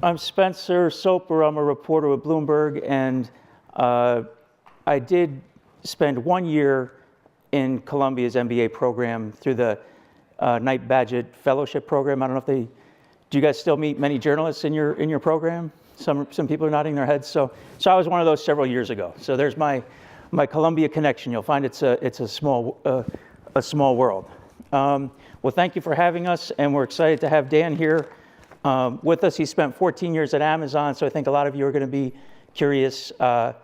I'm Spencer Soper. I'm a reporter with Bloomberg, and I did spend 1 year in Columbia's MBA program through the Knight Bagehot Fellowship Program. I don't know if do you guys still meet many journalists in your program? Some people are nodding their heads. So I was one of those several years ago. So there's my Columbia connection. You'll find it's a small world. Well, thank you for having us, and we're excited to have Dan here with us. He spent 14 years at Amazon, so I think a lot of you are going to be curious to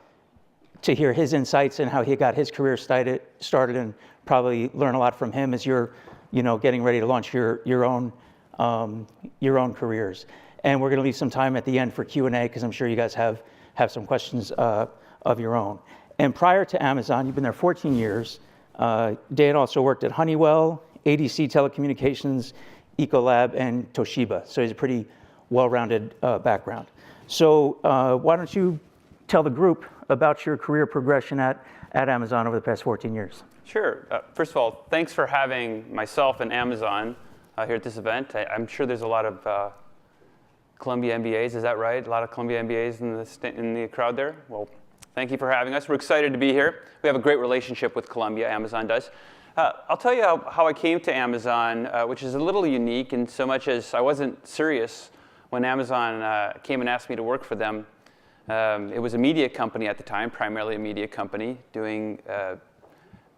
hear his insights and how he got his career started, and probably learn a lot from him as you're, getting ready to launch your own careers. And we're going to leave some time at the end for Q&A, because I'm sure you guys have some questions of your own. And prior to Amazon, you've been there 14 years. Dan also worked at Honeywell, ADC Telecommunications, Ecolab, and Toshiba. So he's a pretty well-rounded background. So why don't you tell the group about your career progression at Amazon over the past 14 years? Sure. First of all, thanks for having myself and Amazon here at this event. I'm sure there's a lot of Columbia MBAs, is that right? A lot of Columbia MBAs in the crowd there? Well, thank you for having us. We're excited to be here. We have a great relationship with Columbia, Amazon does. I'll tell you how I came to Amazon, which is a little unique in so much as I wasn't serious when Amazon came and asked me to work for them. It was a media company at the time, primarily a media company, doing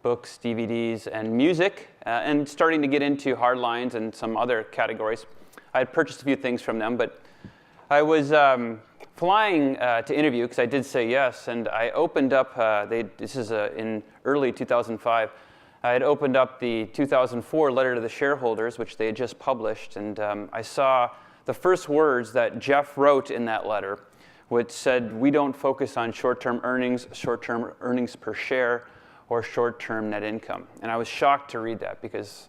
books, DVDs, and music, and starting to get into hard lines and some other categories. I had purchased a few things from them, but I was flying to interview because I did say yes, and I opened up, this is in early 2005, I had opened up the 2004 letter to the shareholders, which they had just published, and I saw the first words that Jeff wrote in that letter, which said, "We don't focus on short-term earnings per share, or short-term net income." And I was shocked to read that, because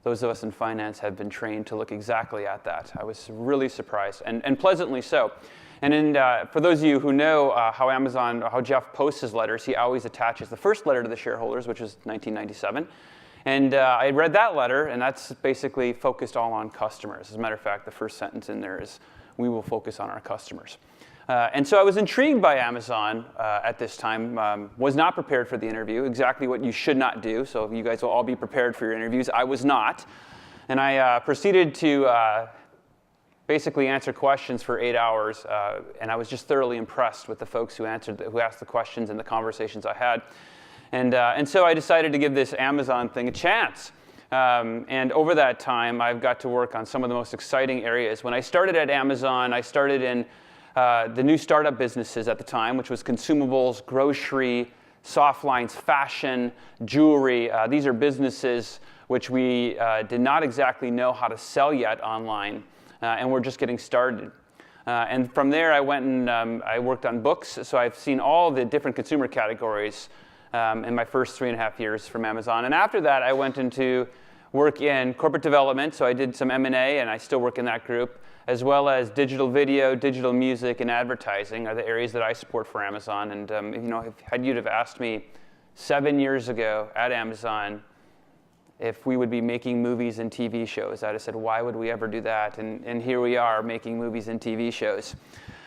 those of us in finance have been trained to look exactly at that. I was really surprised, and pleasantly so. And for those of you who know how Jeff posts his letters, he always attaches the first letter to the shareholders, which was 1997. And I read that letter, and that's basically focused all on customers. As a matter of fact, the first sentence in there is, "We will focus on our customers." And so I was intrigued by Amazon at this time, was not prepared for the interview, exactly what you should not do. So you guys will all be prepared for your interviews. I was not. And I proceeded to basically answer questions for 8 hours. And I was just thoroughly impressed with the folks who asked the questions and the conversations I had. And so I decided to give this Amazon thing a chance. And over that time, I've got to work on some of the most exciting areas. When I started at Amazon, I started in the new startup businesses at the time, which was consumables, grocery, soft lines, fashion, jewelry. These are businesses which we did not exactly know how to sell yet online, and we're just getting started. And from there, I went and I worked on books. So I've seen all the different consumer categories in my first 3.5 years from Amazon. And after that, I went into work in corporate development. So I did some M&A, and I still work in that group, as well as digital video, digital music, and advertising are the areas that I support for Amazon. And had you have asked me 7 years ago at Amazon if we would be making movies and TV shows, I'd have said, why would we ever do that? And here we are making movies and TV shows.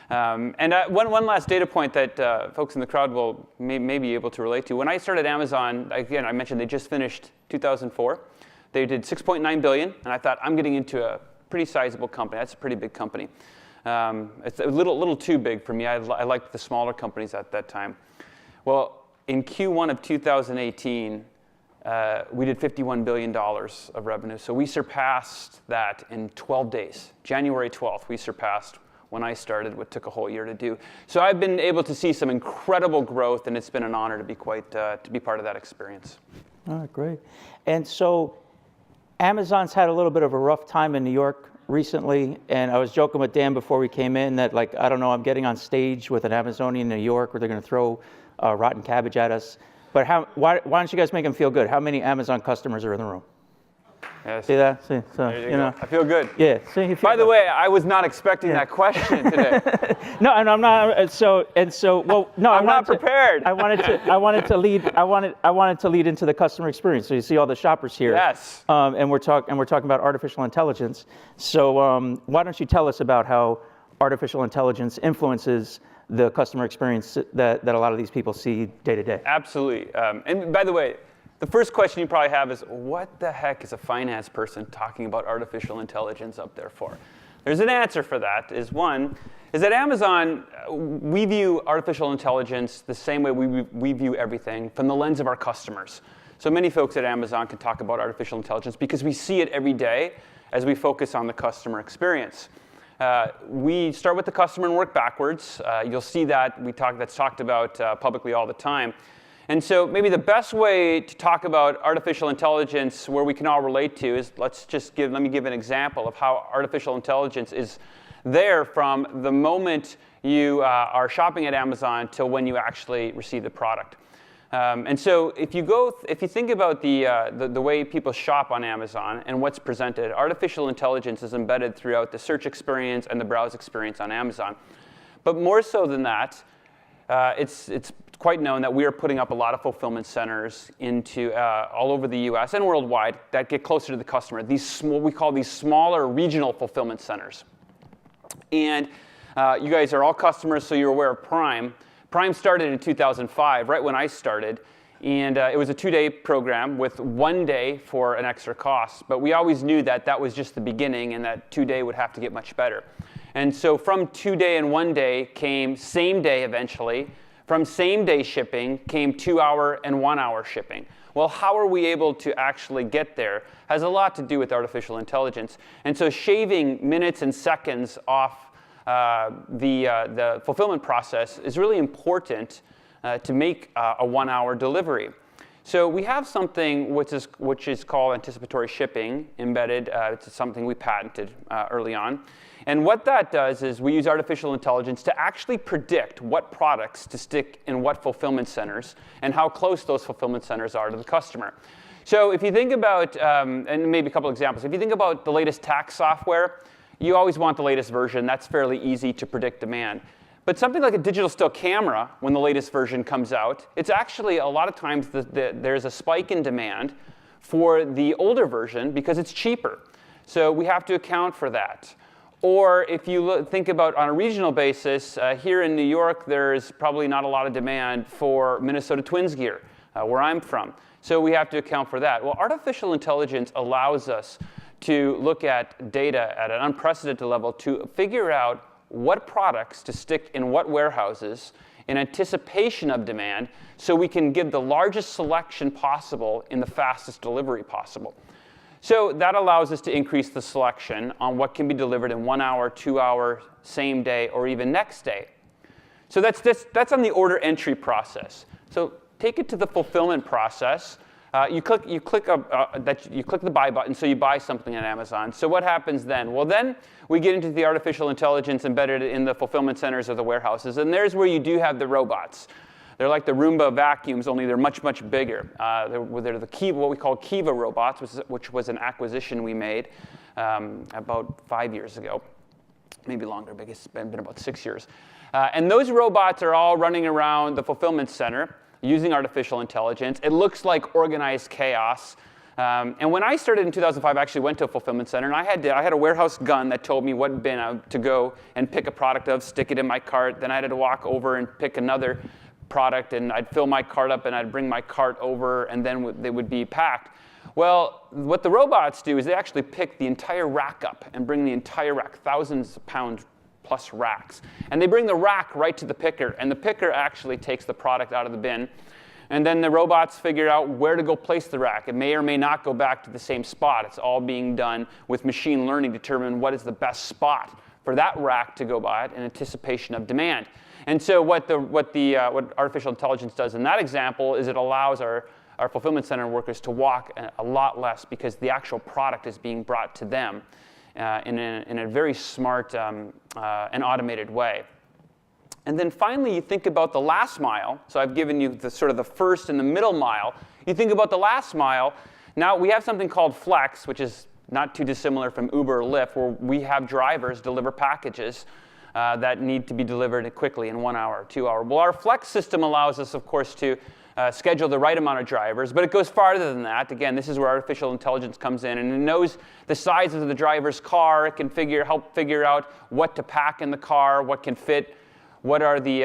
And one last data point that folks in the crowd may be able to relate to. When I started Amazon, again, I mentioned they just finished 2004. They did $6.9 billion, and I thought, I'm getting into a pretty sizable company. That's a pretty big company. It's a little too big for me. I liked the smaller companies at that time. Well, in Q1 of 2018, we did $51 billion of revenue. So we surpassed that in 12 days. January 12th, we surpassed when I started what took a whole year to do. So I've been able to see some incredible growth, and it's been an honor to be to be part of that experience. All right, great. And so Amazon's had a little bit of a rough time in New York recently, and I was joking with Dan before we came in that, I don't know, I'm getting on stage with an Amazonian in New York where they're going to throw rotten cabbage at us. But why don't you guys make them feel good? How many Amazon customers are in the room? Yes. See that? See, so there you go. I feel good. Yeah. See, you feel By the way, I was not expecting that question today. No, and I'm not. Well, no, I'm not prepared. I wanted to lead into the customer experience. So you see all the shoppers here. Yes. And we're talking about artificial intelligence. So why don't you tell us about how artificial intelligence influences the customer experience that a lot of these people see day to day. Absolutely. And by the way, the first question you probably have is, what the heck is a finance person talking about artificial intelligence up there for? There's an answer for that. One is at Amazon, we view artificial intelligence the same way we view everything, from the lens of our customers. So many folks at Amazon can talk about artificial intelligence because we see it every day as we focus on the customer experience. We start with the customer and work backwards. You'll see that that's talked about publicly all the time. And so maybe the best way to talk about artificial intelligence where we can all relate to is let me give an example of how artificial intelligence is there from the moment you are shopping at Amazon till when you actually receive the product. And so if you think about the way people shop on Amazon and what's presented, artificial intelligence is embedded throughout the search experience and the browse experience on Amazon. But more so than that, it's quite known that we are putting up a lot of fulfillment centers into all over the US and worldwide that get closer to the customer. We call these smaller regional fulfillment centers. And you guys are all customers, so you're aware of Prime. Prime started in 2005, right when I started, and it was a 2-day program with 1 day for an extra cost. But we always knew that that was just the beginning and that 2-day would have to get much better. And so from 2-day and 1 day came same day eventually. From same day shipping came 2-hour and 1-hour shipping. Well, how are we able to actually get there has a lot to do with artificial intelligence. And so shaving minutes and seconds off the fulfillment process is really important to make a 1-hour delivery. So we have something which is called anticipatory shipping embedded. It's something we patented early on. And what that does is we use artificial intelligence to actually predict what products to stick in what fulfillment centers and how close those fulfillment centers are to the customer. So if you think about, and maybe a couple examples, if you think about the latest tax software, you always want the latest version. That's fairly easy to predict demand. But something like a digital still camera, when the latest version comes out, it's actually a lot of times there's a spike in demand for the older version because it's cheaper. So we have to account for that. Or if you think about on a regional basis, here in New York, there's probably not a lot of demand for Minnesota Twins gear, where I'm from. So we have to account for that. Well, artificial intelligence allows us to look at data at an unprecedented level to figure out what products to stick in what warehouses in anticipation of demand so we can give the largest selection possible in the fastest delivery possible. So that allows us to increase the selection on what can be delivered in 1 hour, 2 hour, same day, or even next day. So that's on the order entry process. So take it to the fulfillment process. You click the buy button, so you buy something on Amazon. So what happens then? Well, then we get into the artificial intelligence embedded in the fulfillment centers or the warehouses, and there's where you do have the robots. They're like the Roomba vacuums, only they're much, much bigger. They're what we call Kiva robots, which was an acquisition we made about 5 years ago, maybe longer, but it's been about 6 years. And those robots are all running around the fulfillment center using artificial intelligence. It looks like organized chaos. And when I started in 2005, I actually went to a fulfillment center, and I had a warehouse gun that told me what bin to go and pick a product of, stick it in my cart. Then I had to walk over and pick another product, and I'd fill my cart up, and I'd bring my cart over, and then they would be packed. Well, what the robots do is they actually pick the entire rack up and bring the entire rack, thousands of pound plus racks. And they bring the rack right to the picker, and the picker actually takes the product out of the bin. And then the robots figure out where to go place the rack. It may or may not go back to the same spot. It's all being done with machine learning to determine what is the best spot for that rack to go by in anticipation of demand. And so what artificial intelligence does in that example is it allows our fulfillment center workers to walk a lot less because the actual product is being brought to them in a very smart and automated way. And then finally, you think about the last mile. So I've given you the first and the middle mile. You think about the last mile. Now we have something called Flex, which is not too dissimilar from Uber or Lyft, where we have drivers deliver packages that need to be delivered quickly in 1 hour, 2 hours. Well, our Flex system allows us, of course, to schedule the right amount of drivers, but it goes farther than that. Again, this is where artificial intelligence comes in, and it knows the size of the driver's car. It can help figure out what to pack in the car, what can fit, what are the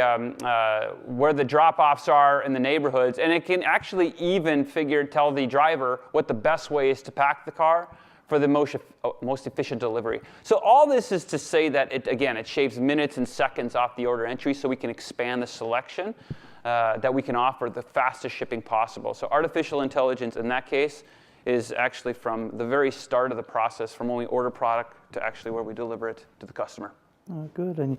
where the drop-offs are in the neighborhoods, and it can actually even tell the driver what the best way is to pack the car for the most efficient delivery. So all this is to say that it shaves minutes and seconds off the order entry, so we can expand the selection that we can offer the fastest shipping possible. So artificial intelligence in that case is actually from the very start of the process, from when we order product to actually where we deliver it to the customer. Oh, good. And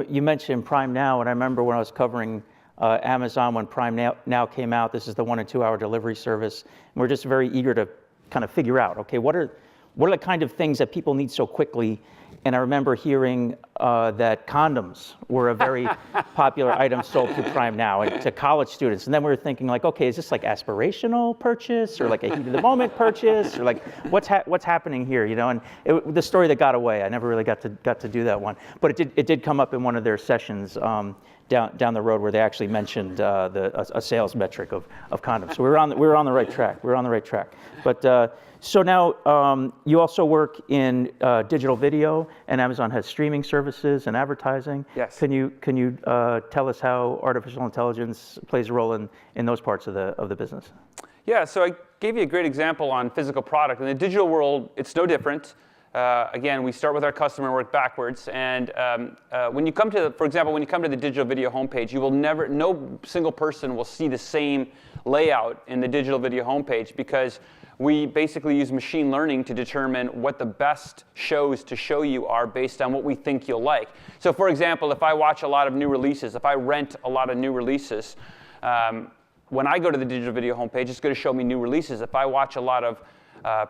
you mentioned Prime Now, and I remember when I was covering Amazon when Prime Now came out. This is the 1 and 2 hour delivery service. And we're just very eager to kind of figure out, okay, what are the kind of things that people need so quickly? And I remember hearing that condoms were a very popular item sold through Prime Now and to college students. And then we were thinking like, okay, is this like aspirational purchase or like a heat of the moment purchase or like what's happening here? You know, and the story that got away, I never really got to do that one, but it did come up in one of their sessions down the road where they actually mentioned a sales metric of condoms. So we're on the right track. We're on the right track. But so now you also work in digital video, and Amazon has streaming services and advertising. Yes. Can you tell us how artificial intelligence plays a role in those parts of the business? Yeah. So I gave you a great example on physical product. In the digital world, it's no different. Again, we start with our customer and work backwards. And when you come to, for example, when you come to the digital video homepage, no single person will see the same layout in the digital video homepage because we basically use machine learning to determine what the best shows to show you are based on what we think you'll like. So for example, if I watch a lot of new releases, if I rent a lot of new releases, when I go to the digital video homepage, it's going to show me new releases. If I watch a lot of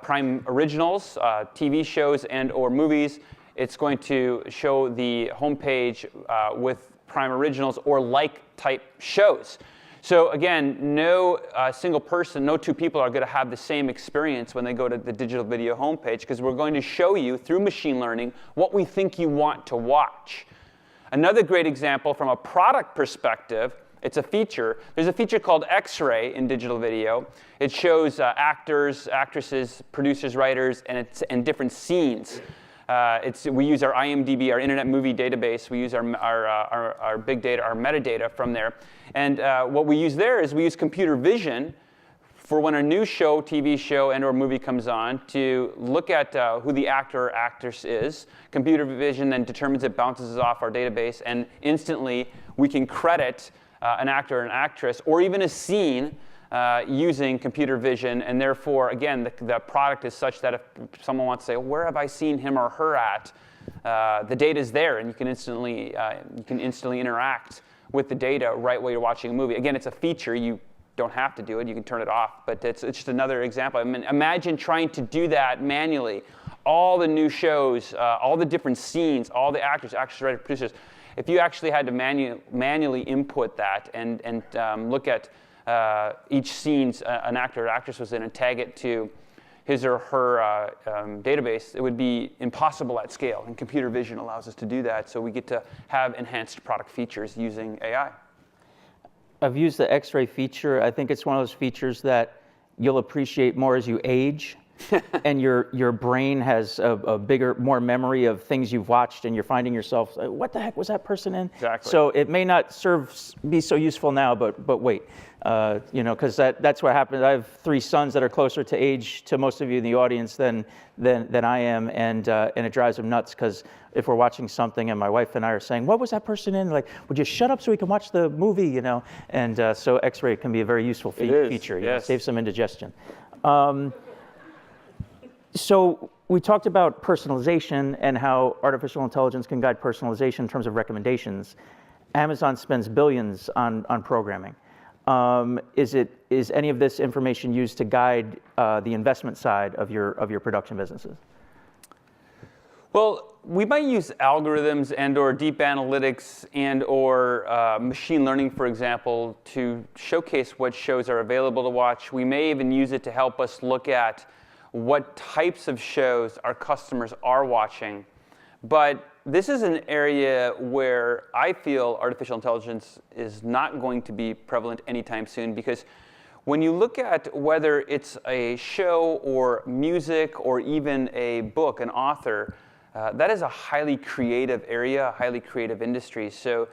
Prime originals, TV shows and or movies, it's going to show the homepage with Prime originals or like type shows. So again, no single person, no two people are going to have the same experience when they go to the digital video homepage because we're going to show you through machine learning what we think you want to watch. Another great example from a product perspective, it's a feature. There's a feature called X-ray in digital video. It shows actors, actresses, producers, writers, and different scenes. We use our IMDb, our Internet Movie Database. We use our big data, our metadata from there. And what we use there is we use computer vision for when a new show, TV show, and or movie comes on to look at who the actor or actress is. Computer vision then determines it, bounces it off our database, and instantly we can credit an actor or an actress or even a scene using computer vision, and therefore, again, the product is such that if someone wants to say, well, where have I seen him or her at, the data is there, and you can instantly interact with the data right while you're watching a movie. Again, it's a feature. You don't have to do it. You can turn it off, but it's just another example. I mean, imagine trying to do that manually. All the new shows, all the different scenes, all the actors, writers, producers. If you actually had to manually input that and look at each scene an actor or actress was in and tag it to his or her database, it would be impossible at scale. And computer vision allows us to do that, so we get to have enhanced product features using AI. I've used the X-ray feature. I think it's one of those features that you'll appreciate more as you age. And your brain has a bigger, more memory of things you've watched, and you're finding yourself, what the heck was that person in? Exactly. So it may not be so useful now, but wait, because that's what happens. I have 3 sons that are closer to age to most of you in the audience than I am, and it drives them nuts because if we're watching something and my wife and I are saying, what was that person in? Like, would you shut up so we can watch the movie? And so X-ray can be a very useful feature. Yes. Save some indigestion. So we talked about personalization and how artificial intelligence can guide personalization in terms of recommendations. Amazon spends billions on programming. Is any of this information used to guide the investment side of your production businesses? Well, we might use algorithms and or deep analytics and or machine learning, for example, to showcase what shows are available to watch. We may even use it to help us look at what types of shows our customers are watching But this is an area where I feel artificial intelligence is not going to be prevalent anytime soon, because when you look at whether it's a show or music or even a book, an author, that is a highly creative area, a highly creative industry. So,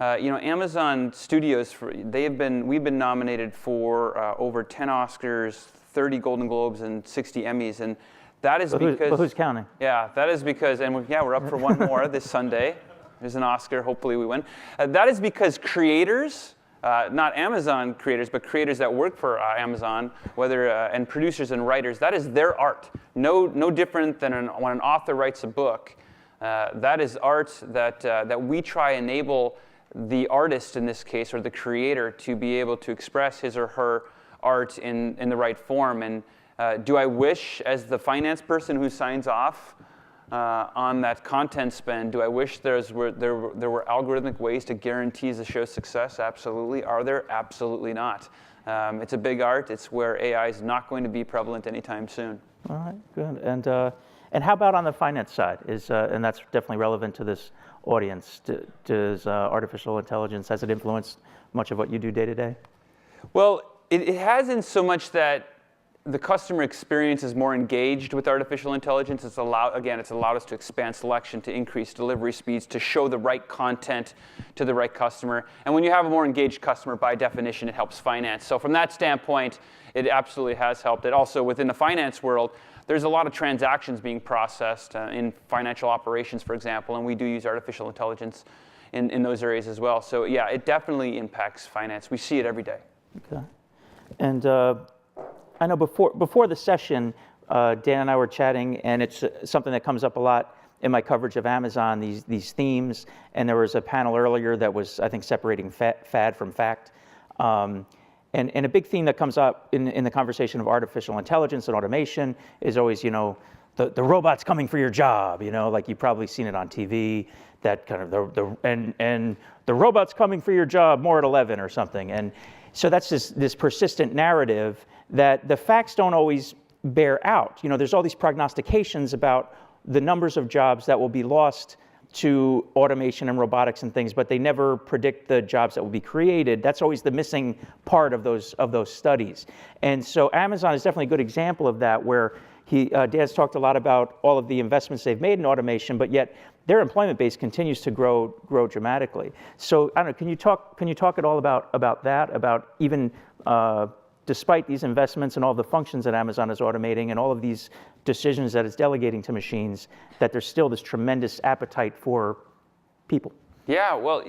Amazon Studios, we've been nominated for over 10 Oscars, 30 Golden Globes, and 60 Emmys, and that is because. But who's counting? Yeah, that is because, and we're up for one more this Sunday. There's an Oscar. Hopefully, we win. That is because creators. Not Amazon creators, but creators that work for Amazon, and producers and writers, that is their art. No different than when an author writes a book. That is art that we try enable the artist in this case, or the creator, to be able to express his or her art in the right form. And do I wish, as the finance person who signs off on that content spend, do I wish there were algorithmic ways to guarantee the show's success? Absolutely. Are there? Absolutely not. It's a big art. It's where AI is not going to be prevalent anytime soon. All right, good. And how about on the finance side? And that's definitely relevant to this audience. Does artificial intelligence, has it influenced much of what you do day to day? Well, it has, in so much that the customer experience is more engaged with artificial intelligence. It's allowed us to expand selection, to increase delivery speeds, to show the right content to the right customer. And when you have a more engaged customer, by definition, it helps finance. So from that standpoint, it absolutely has helped. It also, within the finance world, there's a lot of transactions being processed in financial operations, for example, and we do use artificial intelligence in those areas as well. So yeah, it definitely impacts finance. We see it every day. Okay. And I know before the session, Dan and I were chatting, and it's something that comes up a lot in my coverage of Amazon, these themes. And there was a panel earlier that was, I think, separating fad from fact. And a big theme that comes up in the conversation of artificial intelligence and automation is always, the robot's coming for your job. Like you've probably seen it on TV. That kind of the robot's coming for your job more at 11 or something. And so that's this persistent narrative that the facts don't always bear out. There's all these prognostications about the numbers of jobs that will be lost to automation and robotics and things, but they never predict the jobs that will be created. That's always the missing part of those studies. And so Amazon is definitely a good example of that, where Dan's talked a lot about all of the investments they've made in automation, but yet their employment base continues to grow dramatically. So I don't know, can you talk at all about that, about even despite these investments and all the functions that Amazon is automating and all of these decisions that it's delegating to machines, that there's still this tremendous appetite for people? Yeah, well,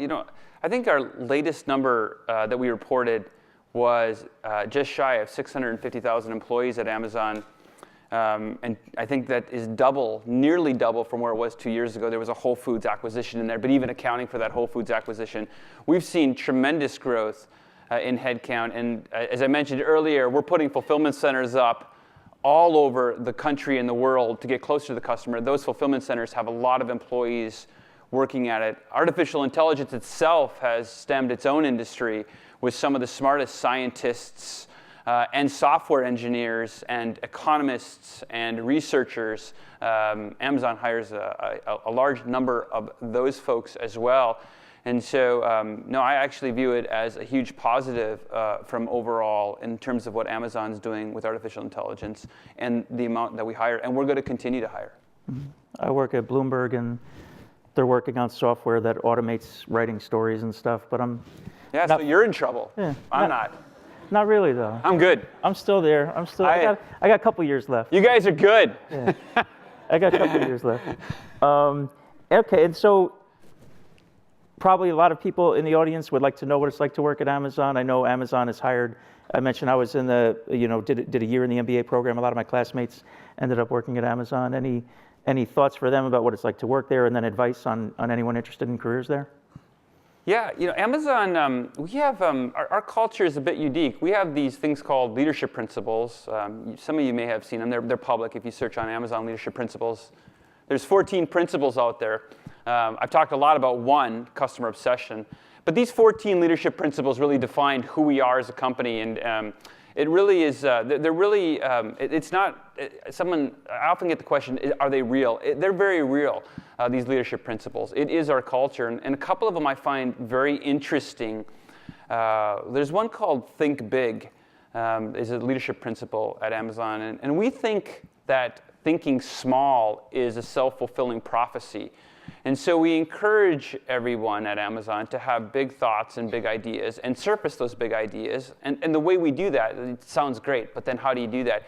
I think our latest number that we reported was just shy of 650,000 employees at Amazon. And I think that is nearly double from where it was 2 years ago. There was a Whole Foods acquisition in there, but even accounting for that Whole Foods acquisition, we've seen tremendous growth in headcount. And as I mentioned earlier, we're putting fulfillment centers up all over the country and the world to get closer to the customer. Those fulfillment centers have a lot of employees working at it. Artificial intelligence itself has stemmed its own industry with some of the smartest scientists and software engineers and economists and researchers. Amazon hires a large number of those folks as well. And so, I actually view it as a huge positive from overall in terms of what Amazon's doing with artificial intelligence and the amount that we hire, and we're going to continue to hire. Mm-hmm. I work at Bloomberg, and they're working on software that automates writing stories and stuff, but so you're in trouble. Yeah, I'm not. Not really, though. I'm good. I'm still there. I got a couple years left. You guys are good. Yeah. I got a couple years left. Okay, and so probably a lot of people in the audience would like to know what it's like to work at Amazon. I know Amazon has hired. I mentioned I was in did a year in the MBA program. A lot of my classmates ended up working at Amazon. Any thoughts for them about what it's like to work there, and then advice on anyone interested in careers there? Yeah, Amazon, we have, our culture is a bit unique. We have these things called leadership principles. Some of you may have seen them. They're public if you search on Amazon leadership principles. There's 14 principles out there. I've talked a lot about one, customer obsession. But these 14 leadership principles really define who we are as a company. And It really is. They're really. It's not. Someone. I often get the question: are they real? They're very real. These leadership principles. It is our culture, and a couple of them I find very interesting. There's one called Think Big. Is a leadership principle at Amazon, and we think that thinking small is a self-fulfilling prophecy. And so we encourage everyone at Amazon to have big thoughts and big ideas and surface those big ideas. And the way we do that, it sounds great, but then how do you do that?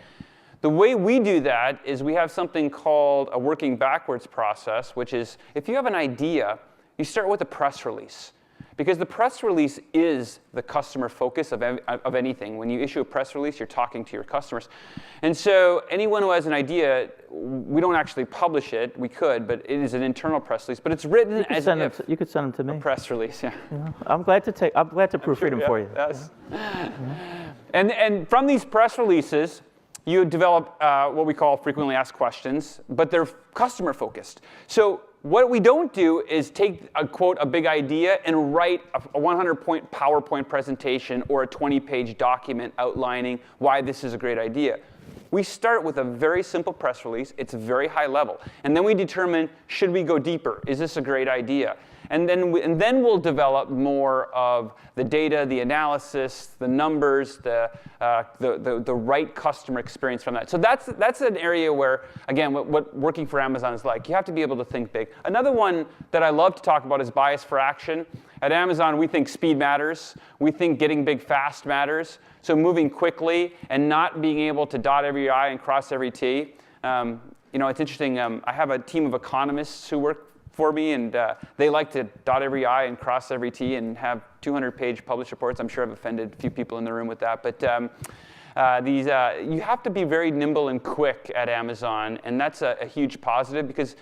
The way we do that is we have something called a working backwards process, which is if you have an idea, you start with a press release. Because the press release is the customer focus of anything. When you issue a press release, you're talking to your customers. And so anyone who has an idea, we don't actually publish it. We could, but it is an internal press release. But it's written as if you could send them to me. A press release, yeah. I'm glad to proofread them for you. Yes. And from these press releases, you develop what we call frequently asked questions, but they're customer focused. So what we don't do is take a big idea and write a 100-point PowerPoint presentation or a 20-page document outlining why this is a great idea. We start with a very simple press release. It's very high level. And then we determine, should we go deeper? Is this a great idea? And then we'll develop more of the data, the analysis, the numbers, the right customer experience from that. So that's an area where, again, what working for Amazon is like. You have to be able to think big. Another one that I love to talk about is bias for action. At Amazon, we think speed matters. We think getting big fast matters. So moving quickly and not being able to dot every I and cross every T. It's interesting. I have a team of economists who work for me, and they like to dot every I and cross every T and have 200-page published reports. I'm sure I've offended a few people in the room with that. But you have to be very nimble and quick at Amazon, and that's a huge positive because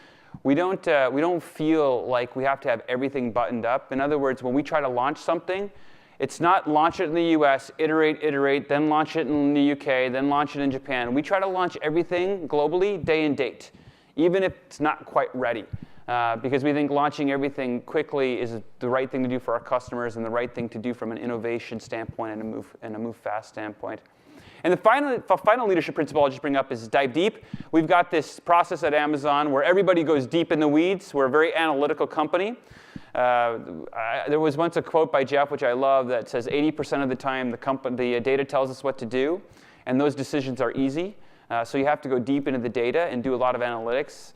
we don't feel like we have to have everything buttoned up. In other words, when we try to launch something, it's not launch it in the US, iterate, then launch it in the UK, then launch it in Japan. We try to launch everything globally, day and date, even if it's not quite ready. Because we think launching everything quickly is the right thing to do for our customers and the right thing to do from an innovation standpoint and a move fast standpoint. And the final leadership principle I'll just bring up is dive deep. We've got this process at Amazon where everybody goes deep in the weeds. We're a very analytical company. There was once a quote by Jeff, which I love, that says 80% of the time the data tells us what to do, and those decisions are easy. So you have to go deep into the data and do a lot of analytics.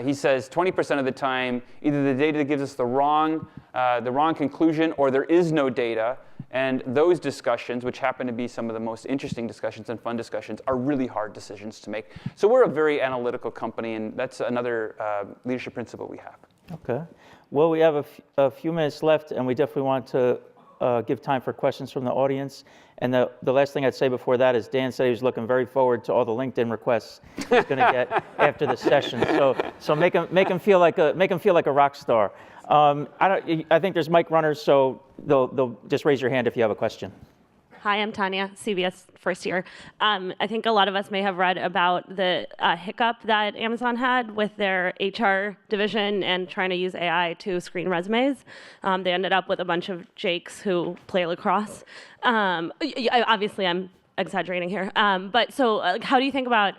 He says 20% of the time, either the data gives us the wrong conclusion or there is no data. And those discussions, which happen to be some of the most interesting discussions and fun discussions, are really hard decisions to make. So we're a very analytical company, and that's another leadership principle we have. Okay. Well, we have a few minutes left, and we definitely want to give time for questions from the audience. And the last thing I'd say before that is Dan said he was looking very forward to all the LinkedIn requests he's going to get after the session. So make him feel like a rock star. I think there's mic runners, so they'll just raise your hand if you have a question. Hi, I'm Tanya, CBS first year. I think a lot of us may have read about the hiccup that Amazon had with their HR division and trying to use AI to screen resumes. They ended up with a bunch of Jakes who play lacrosse. Obviously, I'm exaggerating here. But so how do you think about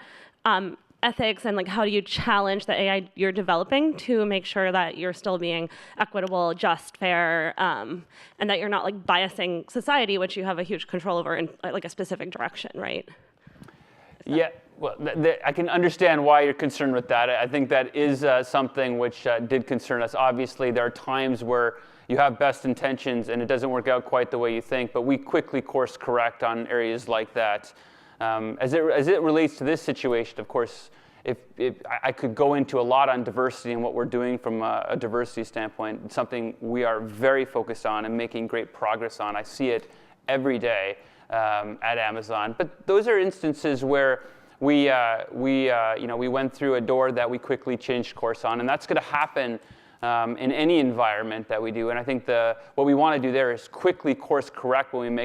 ethics and how do you challenge the AI you're developing to make sure that you're still being equitable, just, fair, and that you're not biasing society, which you have a huge control over in a specific direction, right? Yeah, well, I can understand why you're concerned with that. I think that is something which did concern us. Obviously, there are times where you have best intentions and it doesn't work out quite the way you think, but we quickly course correct on areas like that. As it relates to this situation, of course, if I could go into a lot on diversity and what we're doing from a diversity standpoint. It's something we are very focused on and making great progress on. I see it every day at Amazon. But those are instances where we went through a door that we quickly changed course on, and that's going to happen in any environment that we do. And I think what we want to do there is quickly course correct when we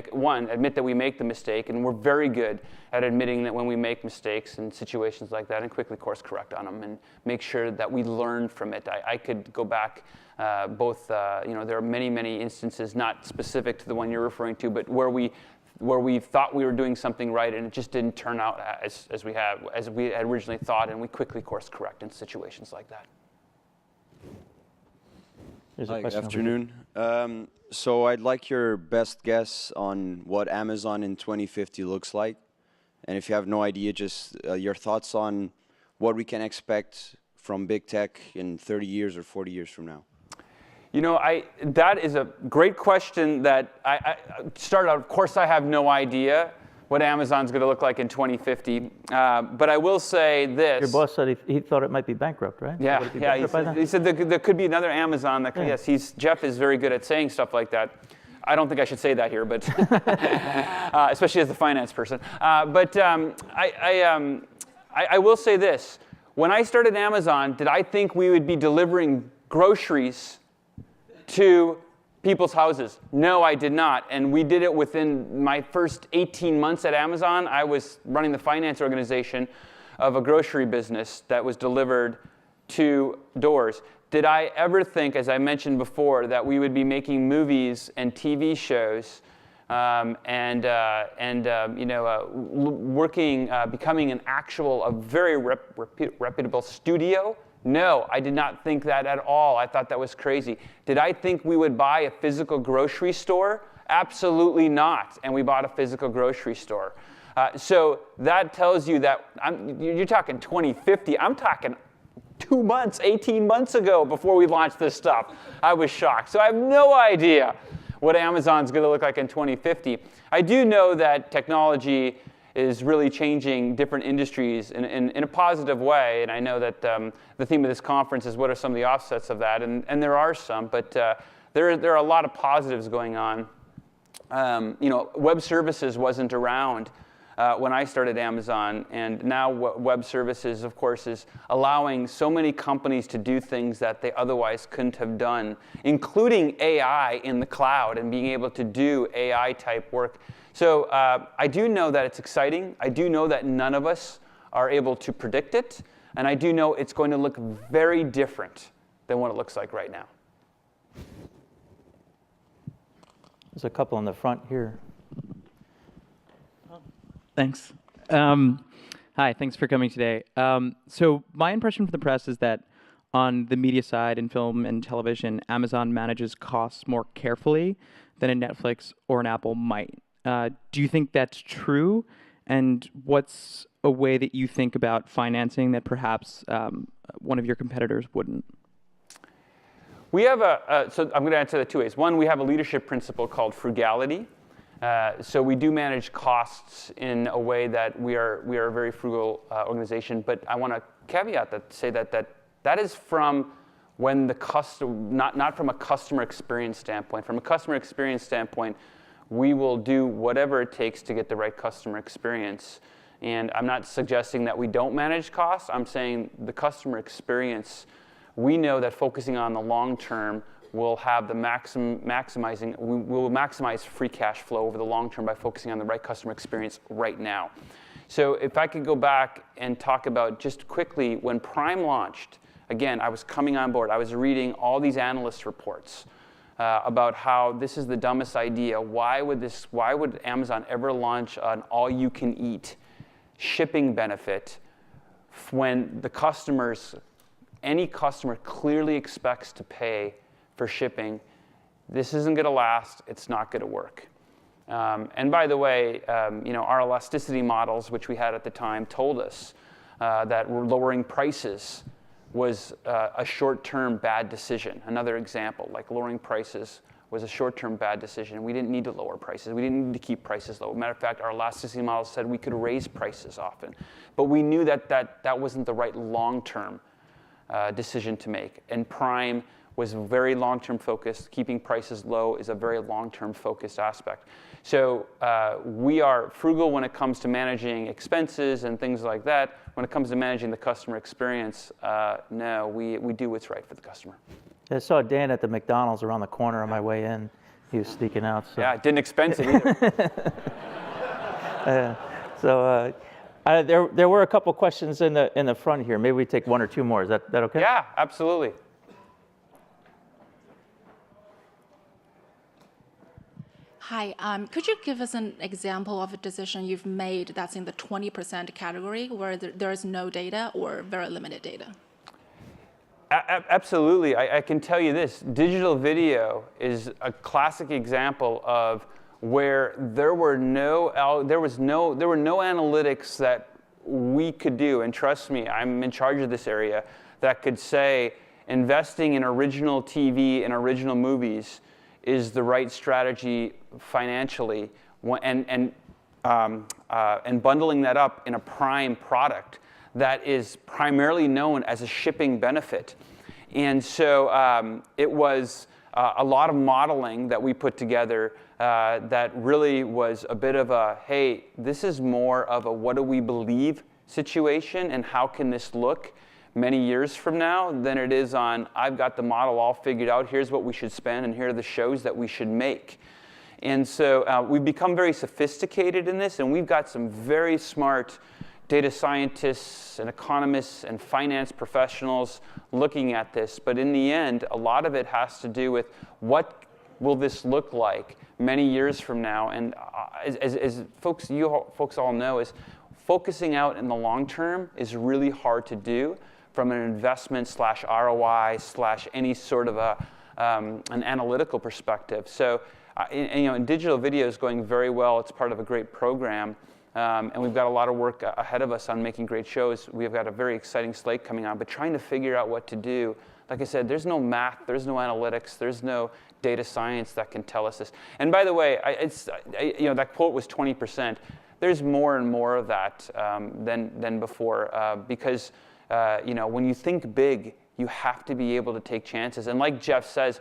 admit that we make the mistake, and we're very good at admitting that when we make mistakes in situations like that and quickly course correct on them and make sure that we learn from it. I could go back there are many, many instances, not specific to the one you're referring to, but where we where we thought we were doing something right and it just didn't turn out as we had originally thought, and we quickly course correct in situations like that. There's a Hi, good question over here. afternoon. So I'd like your best guess on what Amazon in 2050 looks like. And if you have no idea, just your thoughts on what we can expect from big tech in 30 years or 40 years from now. You know, that is a great question that I started out, of course I have no idea what Amazon's going to look like in 2050. But I will say this. Your boss said he thought it might be bankrupt, right? Yeah, Would it be yeah. bankrupt by then? He said there could be another Amazon. That could, Yeah. Yes, Jeff is very good at saying stuff like that. I don't think I should say that here, but especially as the finance person. I will say this: when I started Amazon, did I think we would be delivering groceries to people's houses? No, I did not. And we did it within my first 18 months at Amazon. I was running the finance organization of a grocery business that was delivered to doors. Did I ever think, as I mentioned before, that we would be making movies and TV shows becoming a very reputable studio? No, I did not think that at all. I thought that was crazy. Did I think we would buy a physical grocery store? Absolutely not. And we bought a physical grocery store. So that tells you that you're talking 2050. I'm talking 2 months, 18 months ago before we launched this stuff. I was shocked. So I have no idea what Amazon's going to look like in 2050. I do know that technology is really changing different industries in a positive way. And I know that the theme of this conference is what are some of the offsets of that. And there are some, but there are a lot of positives going on. Web services wasn't around when I started Amazon. And now web services, of course, is allowing so many companies to do things that they otherwise couldn't have done, including AI in the cloud and being able to do AI-type work. So I do know that it's exciting. I do know that none of us are able to predict it. And I do know it's going to look very different than what it looks like right now. There's a couple in the front here. Thanks. Hi, thanks for coming today. So my impression from the press is that on the media side in film and television, Amazon manages costs more carefully than a Netflix or an Apple might. Do you think that's true? And what's a way that you think about financing that perhaps one of your competitors wouldn't? We have so I'm going to answer that two ways. One, we have a leadership principle called frugality. So we do manage costs in a way that we are a very frugal organization. But I want to caveat that, say that is from when the not from a customer experience standpoint. From a customer experience standpoint, we will do whatever it takes to get the right customer experience. And I'm not suggesting that we don't manage costs. I'm saying the customer experience, we know that focusing on the long term will have the we will maximize free cash flow over the long term by focusing on the right customer experience right now. So if I could go back and talk about just quickly when Prime launched, again, I was coming on board. I was reading all these analyst reports about how this is the dumbest idea. Why would Amazon ever launch an all-you-can-eat shipping benefit when any customer clearly expects to pay for shipping? This isn't going to last. It's not going to work. And by the way, our elasticity models, which we had at the time, told us that lowering prices was a short-term bad decision. Another example, like lowering prices was a short-term bad decision. We didn't need to lower prices. We didn't need to keep prices low. Matter of fact, our elasticity models said we could raise prices often. But we knew that wasn't the right long-term decision to make. And Prime was very long-term focused. Keeping prices low is a very long-term focused aspect. So we are frugal when it comes to managing expenses and things like that. When it comes to managing the customer experience, no, we do what's right for the customer. I saw Dan at the McDonald's around the corner on my way in. He was sneaking out. So. Yeah, it didn't expense it either. There were a couple questions in the front here. Maybe we take one or two more. Is that okay? Yeah, absolutely. Hi, could you give us an example of a decision you've made that's in the 20% category where there is no data or very limited data? Absolutely. I can tell you this. Digital video is a classic example of where there were no analytics that we could do. And trust me, I'm in charge of this area, that could say investing in original TV and original movies is the right strategy financially, and bundling that up in a prime product that is primarily known as a shipping benefit. And so it was a lot of modeling that we put together that really was a bit of a, hey, this is more of a what do we believe situation, and how can this look many years from now, than it is on, I've got the model all figured out, here's what we should spend, and here are the shows that we should make. And so we've become very sophisticated in this, and we've got some very smart data scientists and economists and finance professionals looking at this. But in the end, a lot of it has to do with what will this look like many years from now. And as you folks all know, is focusing out in the long term is really hard to do from an investment / ROI / any sort of an analytical perspective. So and digital video is going very well. It's part of a great program. And we've got a lot of work ahead of us on making great shows. We've got a very exciting slate coming on, but trying to figure out what to do. Like I said, there's no math, there's no analytics, there's no data science that can tell us this. And by the way, that quote was 20%. There's more and more of that than before, because when you think big, you have to be able to take chances. And like Jeff says,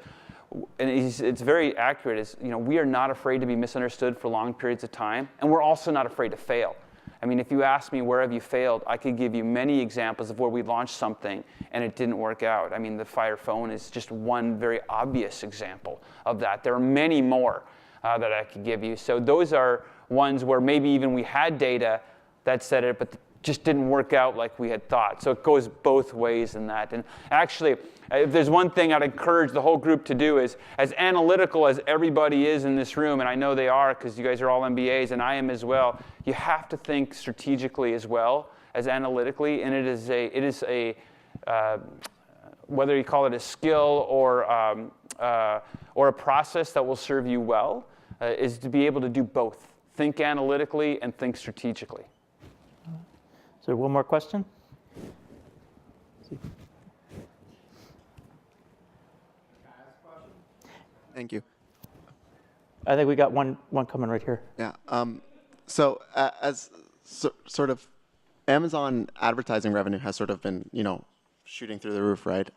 and it's very accurate, is we are not afraid to be misunderstood for long periods of time, and we're also not afraid to fail. I mean, if you ask me where have you failed, I could give you many examples of where we launched something and it didn't work out. I mean, the Fire Phone is just one very obvious example of that. There are many more that I could give you. So those are ones where maybe even we had data that said it, but just didn't work out like we had thought. So it goes both ways in that. And actually, if there's one thing I'd encourage the whole group to do, is as analytical as everybody is in this room, and I know they are because you guys are all MBAs and I am as well, you have to think strategically as well as analytically. And it is a whether you call it a skill or a process that will serve you well, is to be able to do both. Think analytically and think strategically. Is there one more question? Thank you. I think we got one coming right here. Yeah. So as sort of Amazon advertising revenue has sort of been, shooting through the roof, right?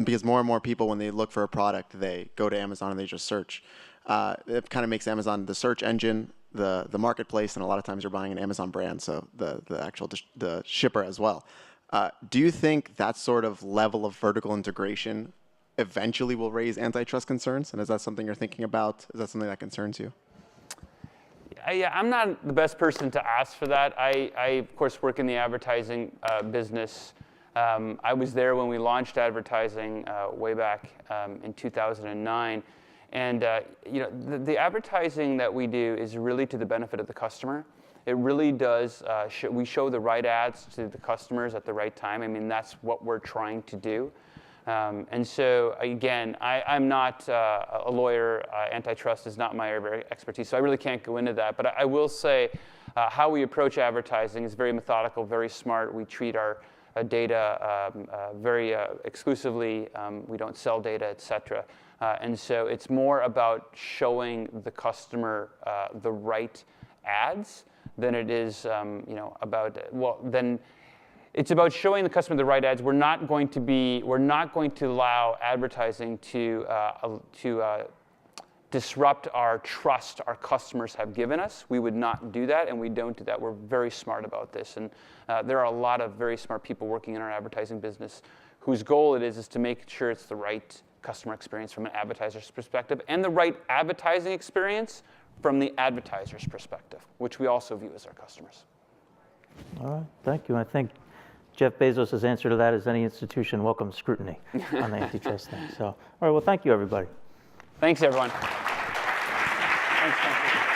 Because more and more people, when they look for a product, they go to Amazon and they just search. It kind of makes Amazon the search engine, the marketplace, and a lot of times you're buying an Amazon brand, so the shipper as well. Do you think that sort of level of vertical integration eventually will raise antitrust concerns? And is that something you're thinking about? Is that something that concerns you? Yeah, I'm not the best person to ask for that. I of course, work in the advertising business. I was there when we launched advertising way back in 2009. And the advertising that we do is really to the benefit of the customer. It really does. We show the right ads to the customers at the right time. I mean, that's what we're trying to do. And so, again, I'm not a lawyer. Antitrust is not my area of expertise, so I really can't go into that. But I will say how we approach advertising is very methodical, very smart. We treat our data very exclusively. We don't sell data, et cetera. And so it's more about showing the customer the right ads than it is, it's about showing the customer the right ads. We're not going to allow advertising to disrupt our trust our customers have given us. We would not do that, and we don't do that. We're very smart about this, and there are a lot of very smart people working in our advertising business whose goal it is to make sure it's the right customer experience from an advertiser's perspective and the right advertising experience from the advertiser's perspective, which we also view as our customers. All right, thank you. I think Jeff Bezos' answer to that is any institution welcomes scrutiny on the antitrust thing. So, all right, well, thank you, everybody. Thanks, everyone. Thanks, Spencer.